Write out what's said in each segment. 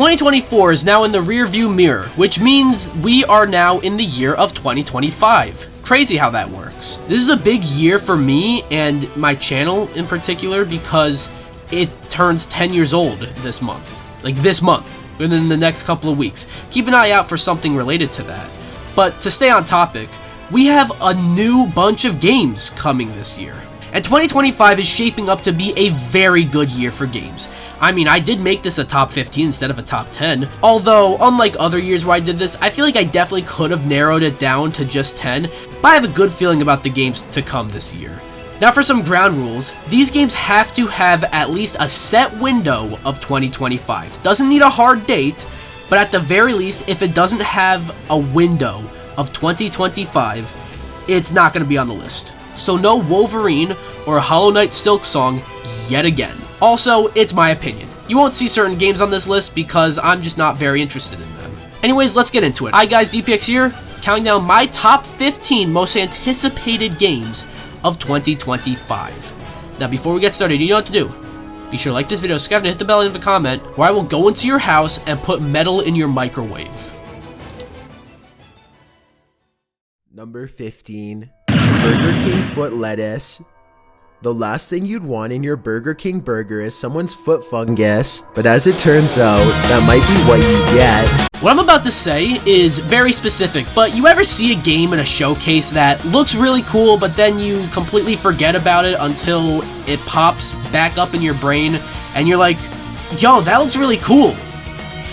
2024 is now in the rearview mirror, which means we are now in the year of 2025. Crazy how that works. This is a big year for me and my channel in particular because it turns 10 years old this month. Like this month, within the next couple of weeks. Keep an eye out for something related to that. But to stay on topic, we have a new bunch of games coming this year. And 2025 is shaping up to be a very good year for games. I mean, I did make this a top 15 instead of a top 10. Although, unlike other years where I did this, I feel like I definitely could have narrowed it down to just 10. But I have a good feeling about the games to come this year. Now for some ground rules, these games have to have at least a set window of 2025. Doesn't need a hard date, but at the very least, if it doesn't have a window of 2025, it's not going to be on the list. So no Wolverine or Hollow Knight Silk Song yet again. Also, it's my opinion. You won't see certain games on this list because I'm just not very interested in them. Anyways, let's get into it. Hi guys, DPX here, counting down my top 15 most anticipated games of 2025. Now before we get started, you know what to do. Be sure to like this video, subscribe, and hit the bell and leave a comment, or I will go into your house and put metal in your microwave. Number 15. Burger King foot lettuce. The last thing you'd want in your Burger King burger is someone's foot fungus, but as it turns out, that might be what you get. What I'm about to say is very specific, but you ever see a game in a showcase that looks really cool, but then you completely forget about it until it pops back up in your brain, and you're like, yo, that looks really cool.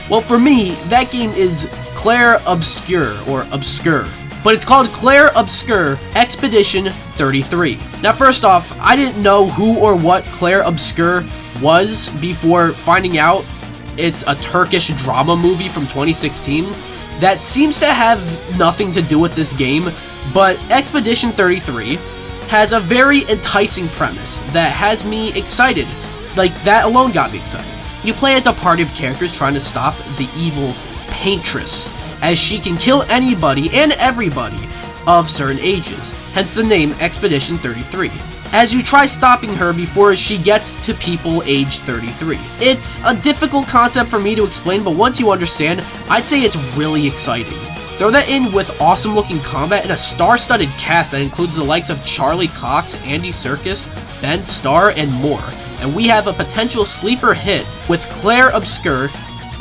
Well, for me, that game is Claire Obscure, or Obscure. But it's called Claire Obscure Expedition 33. Now first off, I didn't know who or what Claire Obscure was before finding out it's a Turkish drama movie from 2016 that seems to have nothing to do with this game, but Expedition 33 has a very enticing premise that has me excited. Like, that alone got me excited. You play as a party of characters trying to stop the evil Paintress, as she can kill anybody and everybody of certain ages, hence the name Expedition 33, as you try stopping her before she gets to people age 33. It's a difficult concept for me to explain, but once you understand, I'd say it's really exciting. Throw that in with awesome looking combat and a star-studded cast that includes the likes of Charlie Cox, Andy Serkis, Ben Starr, and more, and we have a potential sleeper hit with Claire Obscure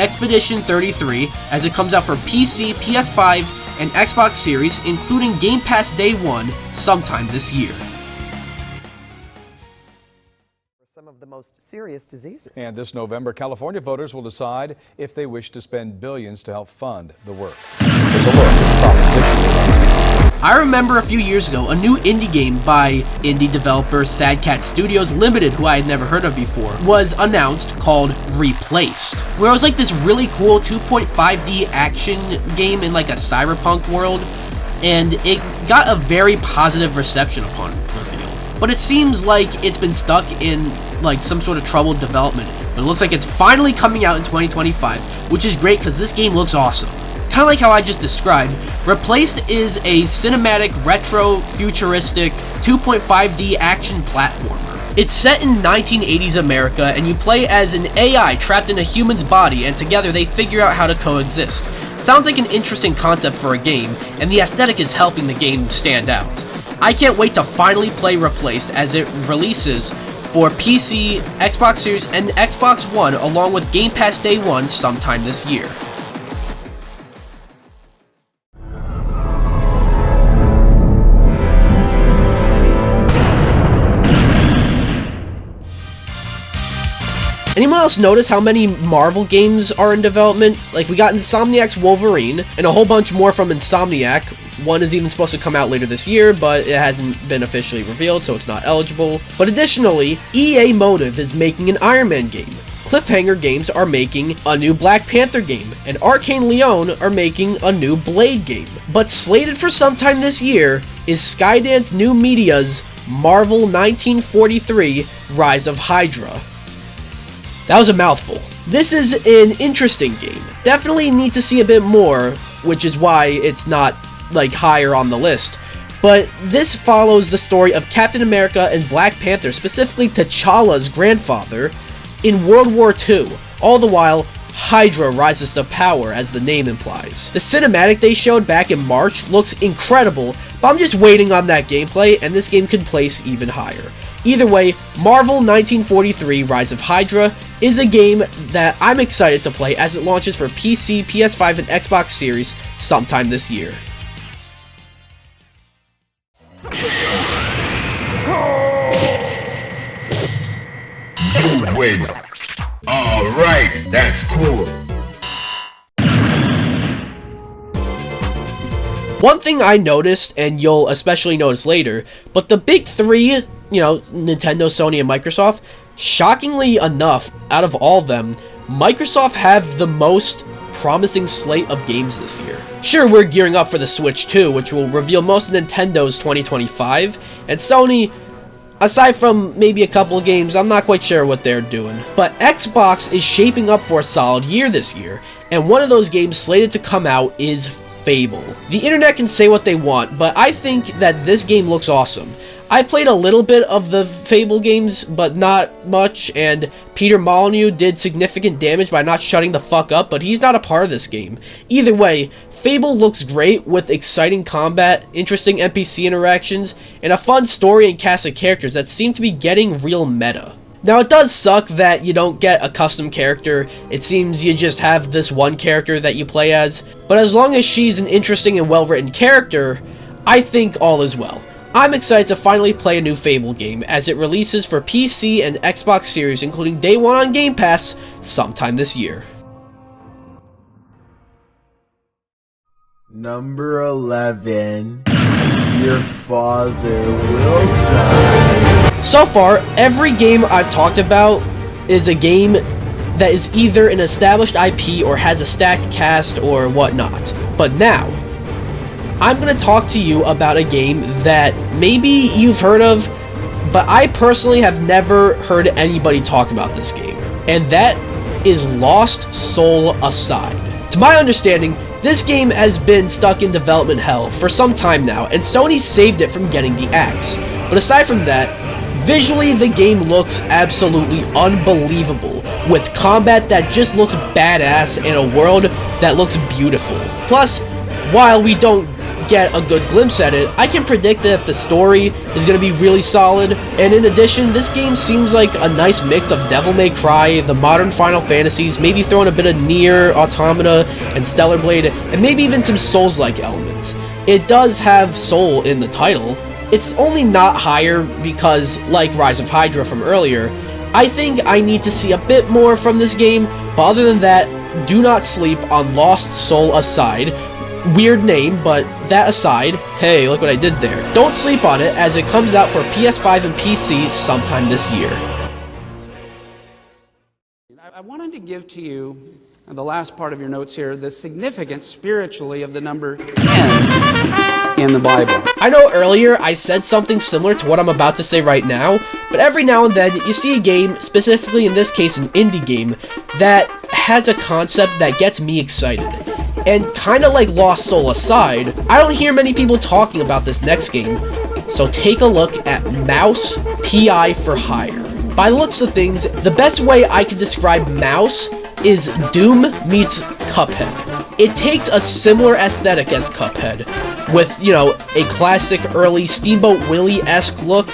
Expedition 33 as it comes out for PC, PS5, and Xbox Series, including Game Pass Day 1 sometime this year. Some of the most serious diseases. And this November, California voters will decide if they wish to spend billions to help fund the work. Here's a look at propositions. I remember a few years ago, a new indie game by indie developer Sad Cat Studios Limited, who I had never heard of before, was announced called Replaced, where it was like this really cool 2.5D action game in like a cyberpunk world, and it got a very positive reception upon reveal. But it seems like it's been stuck in like some sort of troubled development, but it looks like it's finally coming out in 2025, which is great because this game looks awesome. Kind of like how I just described, Replaced is a cinematic, retro, futuristic, 2.5D action platformer. It's set in 1980s America, and you play as an AI trapped in a human's body, and together they figure out how to coexist. Sounds like an interesting concept for a game, and the aesthetic is helping the game stand out. I can't wait to finally play Replaced as it releases for PC, Xbox Series, and Xbox One, along with Game Pass Day 1 sometime this year. Anyone else notice how many Marvel games are in development? Like, we got Insomniac's Wolverine, and a whole bunch more from Insomniac. One is even supposed to come out later this year, but it hasn't been officially revealed, so it's not eligible. But additionally, EA Motive is making an Iron Man game. Cliffhanger Games are making a new Black Panther game, and Arcane Leon are making a new Blade game. But slated for sometime this year is Skydance New Media's Marvel 1943 Rise of Hydra. That was a mouthful. This is an interesting game. Definitely need to see a bit more, which is why it's not, like, higher on the list. But this follows the story of Captain America and Black Panther, specifically T'Challa's grandfather, in World War II, all the while Hydra rises to power, as the name implies. The cinematic they showed back in March looks incredible, but I'm just waiting on that gameplay, and this game could place even higher. Either way, Marvel 1943 Rise of Hydra is a game that I'm excited to play as it launches for PC, PS5, and Xbox Series sometime this year. You win. Alright, that's cool. One thing I noticed, and you'll especially notice later, but the big three, Nintendo, Sony, and Microsoft, shockingly enough, out of all of them, Microsoft have the most promising slate of games this year. Sure, we're gearing up for the Switch 2, which will reveal most of Nintendo's 2025, and Sony, aside from maybe a couple of games, I'm not quite sure what they're doing. But Xbox is shaping up for a solid year this year, and one of those games slated to come out is Fable. The internet can say what they want, but I think that this game looks awesome. I played a little bit of the Fable games, but not much, and Peter Molyneux did significant damage by not shutting the fuck up, but he's not a part of this game. Either way, Fable looks great with exciting combat, interesting NPC interactions, and a fun story and cast of characters that seem to be getting real meta. Now, it does suck that you don't get a custom character. It seems you just have this one character that you play as, but as long as she's an interesting and well-written character, I think all is well. I'm excited to finally play a new Fable game as it releases for PC and Xbox Series, including day one on Game Pass sometime this year. Number 11. Your father will die. So far, every game I've talked about is a game that is either an established IP or has a stacked cast or whatnot. But now, I'm going to talk to you about a game that maybe you've heard of, but I personally have never heard anybody talk about this game. And that is Lost Soul Aside. To my understanding, this game has been stuck in development hell for some time now, and Sony saved it from getting the axe. But aside from that, visually the game looks absolutely unbelievable, with combat that just looks badass and a world that looks beautiful. Plus, while we don't get a good glimpse at it, I can predict that the story is going to be really solid, and in addition, this game seems like a nice mix of Devil May Cry, the modern Final Fantasies, maybe throwing a bit of Nier, Automata, and Stellar Blade, and maybe even some Souls-like elements. It does have Soul in the title. It's only not higher because, like Rise of Hydra from earlier, I think I need to see a bit more from this game, but other than that, do not sleep on Lost Soul Aside. Weird name, but that aside, hey, look what I did there. Don't sleep on it, as it comes out for PS5 and PC sometime this year. I wanted to give to you, the last part of your notes here, the significance spiritually of the number 10 in the Bible. I know earlier I said something similar to what I'm about to say right now, but every now and then you see a game, specifically in this case an indie game, that has a concept that gets me excited. And kinda like Lost Soul Aside, I don't hear many people talking about this next game, so take a look at Mouse PI for Hire. By the looks of things, the best way I could describe Mouse is Doom meets Cuphead. It takes a similar aesthetic as Cuphead, with, a classic early Steamboat Willie-esque look,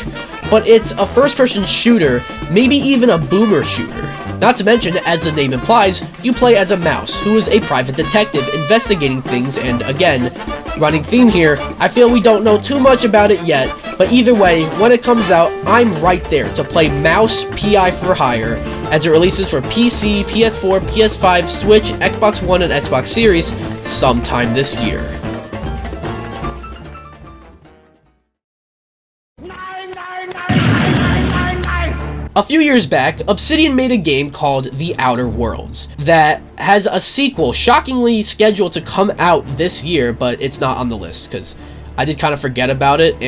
but it's a first-person shooter, maybe even a boomer shooter. Not to mention, as the name implies, you play as a mouse, who is a private detective investigating things, and again, running theme here, I feel we don't know too much about it yet, but either way, when it comes out, I'm right there to play Mouse PI for Hire, as it releases for PC, PS4, PS5, Switch, Xbox One, and Xbox Series sometime this year. A few years back, Obsidian made a game called The Outer Worlds that has a sequel shockingly scheduled to come out this year, but it's not on the list because I did kind of forget about it,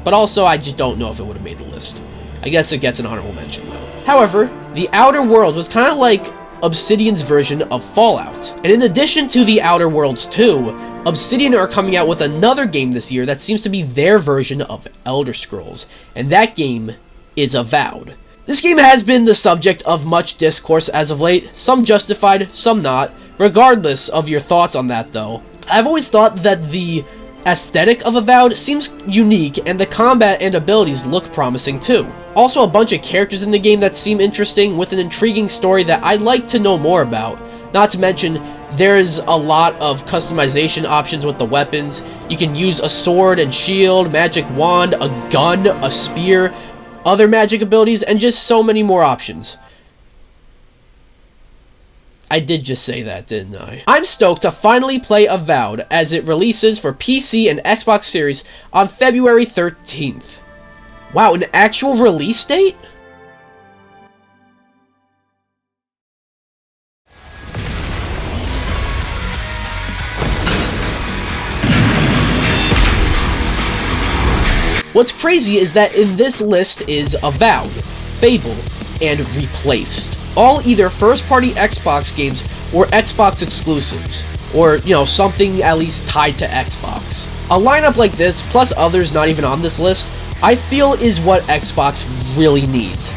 but also I just don't know if it would have made the list. I guess it gets an honorable mention though. However, The Outer Worlds was kind of like Obsidian's version of Fallout. And in addition to The Outer Worlds 2, Obsidian are coming out with another game this year that seems to be their version of Elder Scrolls, and that game is Avowed. This game has been the subject of much discourse as of late, some justified, some not. Regardless of your thoughts on that though, I've always thought that the aesthetic of Avowed seems unique and the combat and abilities look promising too. Also a bunch of characters in the game that seem interesting with an intriguing story that I'd like to know more about. Not to mention, there's a lot of customization options with the weapons. You can use a sword and shield, magic wand, a gun, a spear, other magic abilities, and just so many more options. I did just say that, didn't I? I'm stoked to finally play Avowed as it releases for PC and Xbox Series on February 13th. Wow, an actual release date? What's crazy is that in this list is Avowed, Fable, and Replaced. All either first-party Xbox games or Xbox exclusives, or, something at least tied to Xbox. A lineup like this, plus others not even on this list, I feel is what Xbox really needs.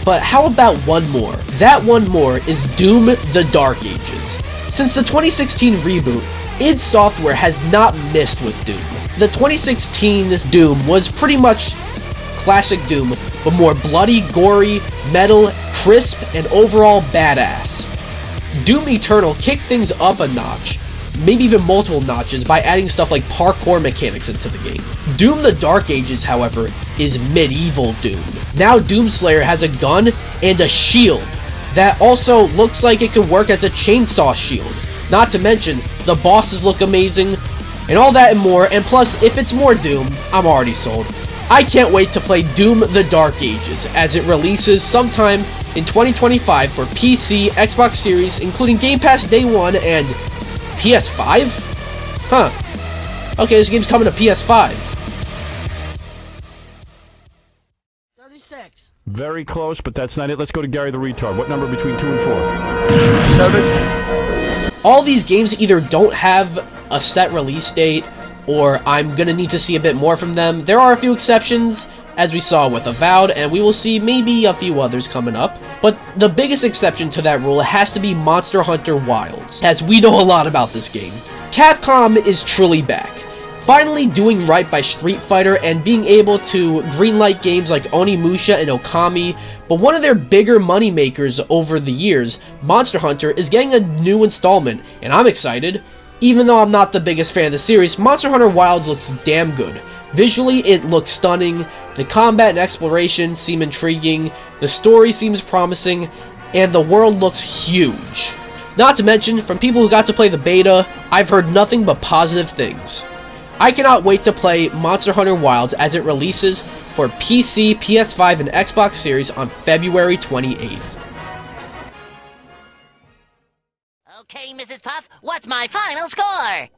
But how about one more? That one more is Doom: The Dark Ages. Since the 2016 reboot, id Software has not missed with Doom. The 2016 Doom was pretty much classic Doom, but more bloody, gory, metal, crisp, and overall badass. Doom Eternal kicked things up a notch, maybe even multiple notches, by adding stuff like parkour mechanics into the game. Doom: The Dark Ages, however, is medieval Doom. Now Doomslayer has a gun and a shield that also looks like it could work as a chainsaw shield. Not to mention, the bosses look amazing, and all that and more, and plus, if it's more Doom, I'm already sold. I can't wait to play Doom: The Dark Ages as it releases sometime in 2025 for PC, Xbox Series, including Game Pass Day 1 and PS5? Huh. Okay, this game's coming to PS5. 36. Very close, but that's not it. Let's go to Gary the Retard. What number between 2 and 4? 7. All these games either don't have a set release date, or I'm gonna need to see a bit more from them. There are a few exceptions, as we saw with Avowed, and we will see maybe a few others coming up. But the biggest exception to that rule has to be Monster Hunter Wilds, as we know a lot about this game. Capcom is truly back, finally doing right by Street Fighter and being able to greenlight games like Onimusha and Okami, but one of their bigger moneymakers over the years, Monster Hunter, is getting a new installment, and I'm excited. Even though I'm not the biggest fan of the series, Monster Hunter Wilds looks damn good. Visually, it looks stunning, the combat and exploration seem intriguing, the story seems promising, and the world looks huge. Not to mention, from people who got to play the beta, I've heard nothing but positive things. I cannot wait to play Monster Hunter Wilds as it releases for PC, PS5, and Xbox Series on February 28th. Okay, Mrs. Puff, what's my final score?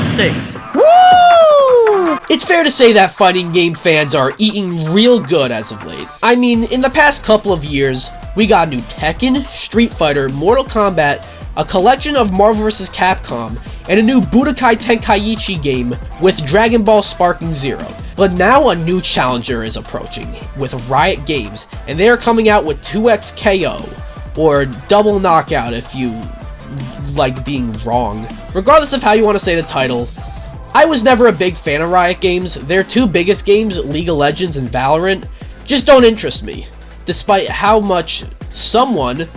6. Woo! It's fair to say that fighting game fans are eating real good as of late. I mean, in the past couple of years, we got new Tekken, Street Fighter, Mortal Kombat, a collection of Marvel vs. Capcom, and a new Budokai Tenkaichi game with Dragon Ball Sparking Zero. But now a new challenger is approaching, with Riot Games, and they are coming out with 2XKO, or Double Knockout if you like being wrong. Regardless of how you want to say the title, I was never a big fan of Riot Games. Their two biggest games, League of Legends and Valorant, just don't interest me, despite how much someone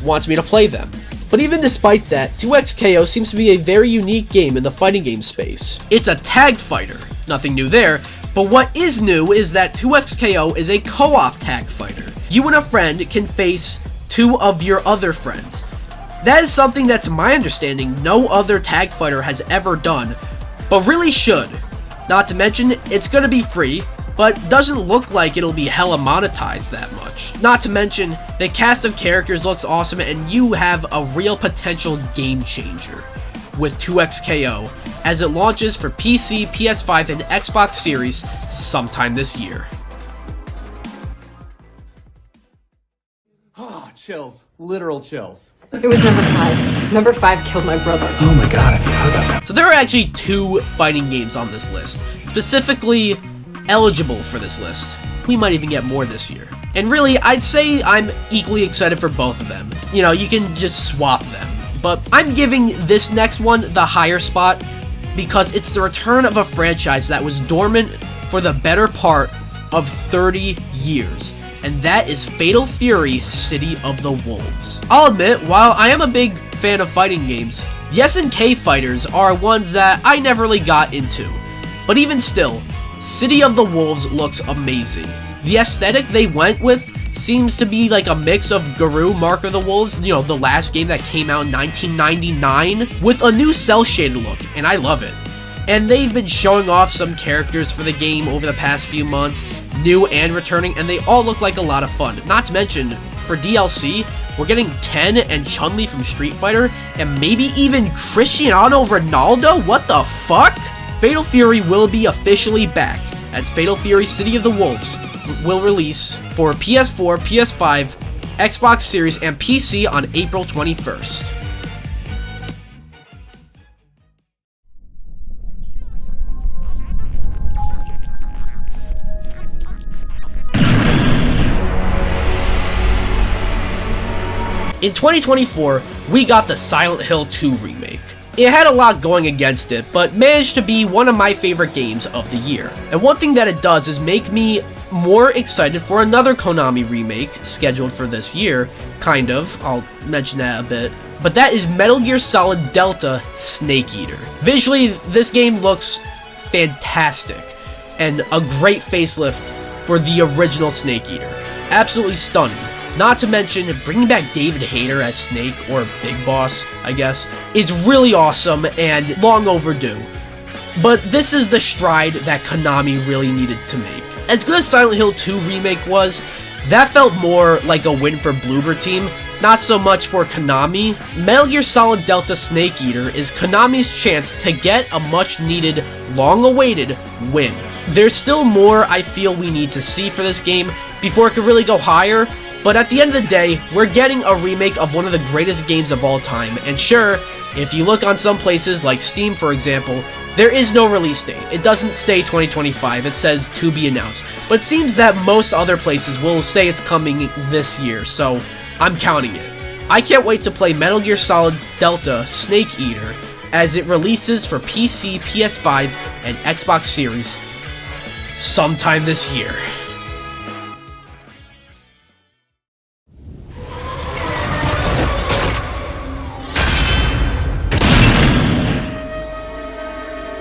wants me to play them. But even despite that, 2XKO seems to be a very unique game in the fighting game space. It's a tag fighter, nothing new there, but what is new is that 2XKO is a co-op tag fighter. You and a friend can face two of your other friends. That is something that, to my understanding, no other tag fighter has ever done, but really should. Not to mention, it's gonna be free, but doesn't look like it'll be hella monetized that much. Not to mention, the cast of characters looks awesome and you have a real potential game changer with 2XKO as it launches for PC, PS5, and Xbox Series sometime this year. Oh, chills. Literal chills. It was number 5. Number 5 killed my brother. Oh my god, I forgot about that. So there are actually 2 fighting games on this list, specifically eligible for this list. We might even get more this year. And really, I'd say I'm equally excited for both of them. You know, you can just swap them. But I'm giving this next one the higher spot because it's the return of a franchise that was dormant for the better part of 30 years. And that is Fatal Fury: City of the Wolves. I'll admit, while I am a big fan of fighting games, the SNK fighters are ones that I never really got into. But even still, City of the Wolves looks amazing. The aesthetic they went with seems to be like a mix of Garou Mark of the Wolves, you know, the last game that came out in 1999, with a new cel-shaded look, and I love it. And they've been showing off some characters for the game over the past few months, new and returning, and they all look like a lot of fun. Not to mention, for DLC, we're getting Ken and Chun-Li from Street Fighter, and maybe even Cristiano Ronaldo? What the fuck? Fatal Fury will be officially back, as Fatal Fury: City of the Wolves will release for PS4, PS5, Xbox Series, and PC on April 21st. In 2024, we got the Silent Hill 2 remake. It had a lot going against it, but managed to be one of my favorite games of the year. And one thing that it does is make me more excited for another Konami remake scheduled for this year, kind of. I'll mention that a bit. But that is Metal Gear Solid Delta Snake Eater. Visually, this game looks fantastic, and a great facelift for the original Snake Eater. Absolutely stunning. Not to mention, bringing back David Hayter as Snake, or Big Boss, I guess, is really awesome and long overdue. But this is the stride that Konami really needed to make. As good as Silent Hill 2 Remake was, that felt more like a win for Bloober Team, not so much for Konami. Metal Gear Solid Delta Snake Eater is Konami's chance to get a much needed, long awaited win. There's still more I feel we need to see for this game before it could really go higher, but at the end of the day, we're getting a remake of one of the greatest games of all time, and sure, if you look on some places like Steam for example, there is no release date. It doesn't say 2025, it says to be announced, but it seems that most other places will say it's coming this year, so I'm counting it. I can't wait to play Metal Gear Solid Delta Snake Eater as it releases for PC, PS5, and Xbox Series sometime this year.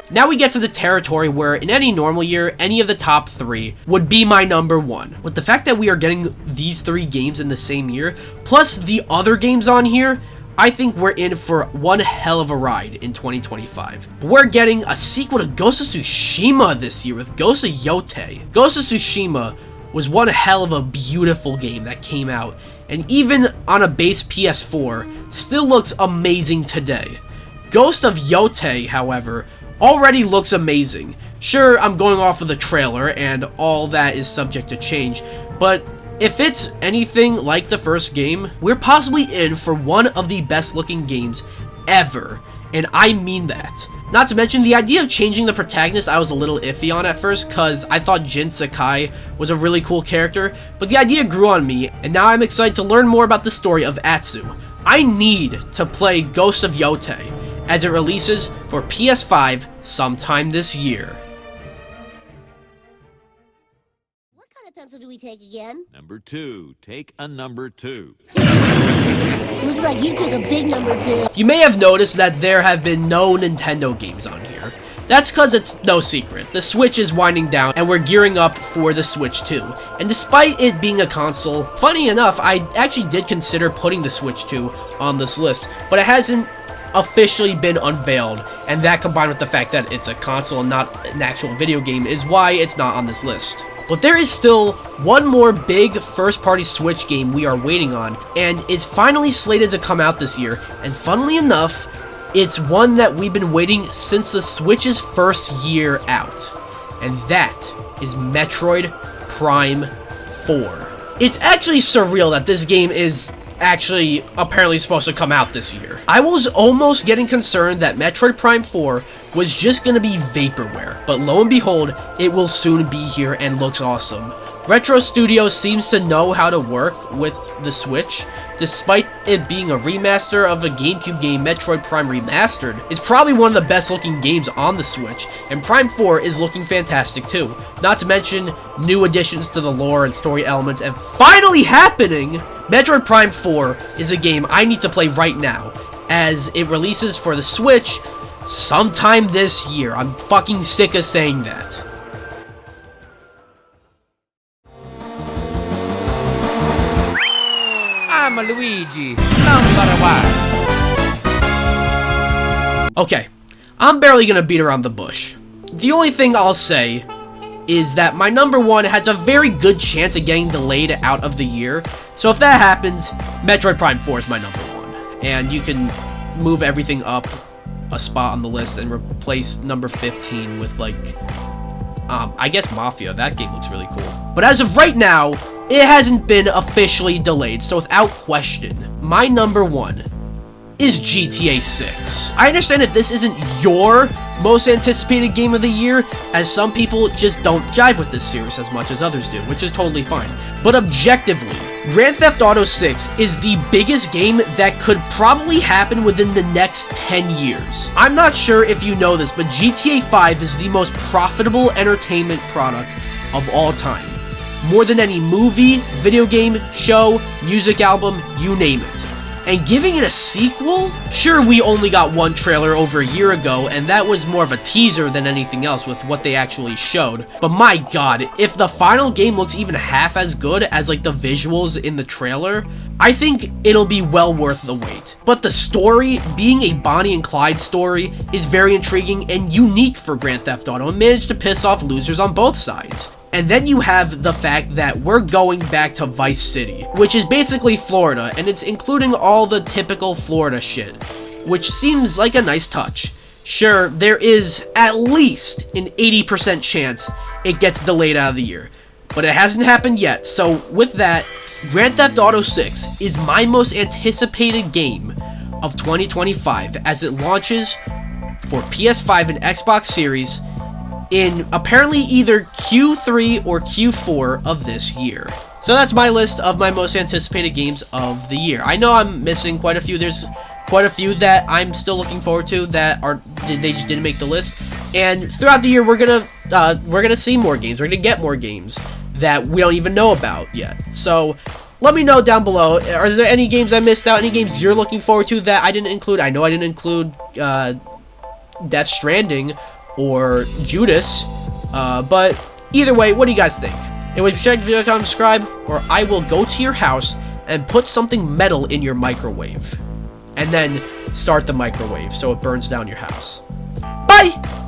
Now we get to the territory where, in any normal year, any of the top 3 would be my number 1. With the fact that we are getting these 3 games in the same year, plus the other games on here, I think we're in for one hell of a ride in 2025. But we're getting a sequel to Ghost of Tsushima this year with Ghost of Yotei. Ghost of Tsushima was one hell of a beautiful game that came out, and even on a base PS4, still looks amazing today. Ghost of Yotei, however, already looks amazing. Sure, I'm going off of the trailer, and all that is subject to change, but if it's anything like the first game, we're possibly in for one of the best looking games ever, and I mean that. Not to mention, the idea of changing the protagonist I was a little iffy on at first, cause I thought Jin Sakai was a really cool character, but the idea grew on me, and now I'm excited to learn more about the story of Atsu. I need to play Ghost of Yotei, as it releases for PS5 sometime this year. What kind of pencil do we take again? Number 2. Take a number 2. Looks like you took a big number 2. You may have noticed that there have been no Nintendo games on here. That's cause it's no secret. The Switch is winding down and we're gearing up for the Switch 2. And despite it being a console, funny enough, I actually did consider putting the Switch 2 on this list, but it hasn't officially been unveiled, and that combined with the fact that it's a console and not an actual video game is why it's not on this list. But there is still one more big first-party Switch game we are waiting on, and is finally slated to come out this year, and funnily enough, it's one that we've been waiting since the Switch's first year out, and that is Metroid Prime 4. It's actually surreal that this game is actually apparently supposed to come out this year. I was almost getting concerned that Metroid Prime 4 was just gonna be vaporware, but lo and behold, it will soon be here and looks awesome. Retro Studios seems to know how to work with the Switch. Despite it being a remaster of a GameCube game, Metroid Prime Remastered is probably one of the best looking games on the Switch, and Prime 4 is looking fantastic too. Not to mention new additions to the lore and story elements, and finally happening, Metroid Prime 4 is a game I need to play right now, as it releases for the Switch sometime this year. I'm fucking sick of saying that. I'm Luigi, number 1. Okay, I'm barely gonna beat around the bush. The only thing I'll say is that my number 1 has a very good chance of getting delayed out of the year. So if that happens, Metroid Prime 4 is my number 1. And you can move everything up a spot on the list and replace number 15 with, like, I guess Mafia. That game looks really cool. But as of right now, it hasn't been officially delayed, so without question, my number 1 is GTA 6. I understand that this isn't your most anticipated game of the year, as some people just don't jive with this series as much as others do, which is totally fine. But objectively, Grand Theft Auto 6 is the biggest game that could probably happen within the next 10 years. I'm not sure if you know this, but GTA 5 is the most profitable entertainment product of all time. More than any movie, video game, show, music album, you name it. And giving it a sequel? Sure, we only got one trailer over a year ago, and that was more of a teaser than anything else with what they actually showed. But my god, if the final game looks even half as good as like the visuals in the trailer, I think it'll be well worth the wait. But the story, being a Bonnie and Clyde story, is very intriguing and unique for Grand Theft Auto and managed to piss off losers on both sides. And then you have the fact that we're going back to Vice City, which is basically Florida, and it's including all the typical Florida shit, which seems like a nice touch. Sure, there is at least an 80% chance it gets delayed out of the year, but it hasn't happened yet. So with that, Grand Theft Auto 6 is my most anticipated game of 2025 as it launches for PS5 and Xbox Series in apparently either Q3 or Q4 of this year. So that's my list of my most anticipated games of the year. I know I'm missing quite a few. There's quite a few that I'm still looking forward to that they just didn't make the list. And throughout the year, we're gonna see more games. We're gonna get more games that we don't even know about yet. So let me know down below. Are there any games I missed out? Any games you're looking forward to that I didn't include? I know I didn't include Death Stranding or Judas, but either way, what do you guys think? Anyway, check the video, comment, subscribe, or I will go to your house and put something metal in your microwave, and then start the microwave so it burns down your house. Bye!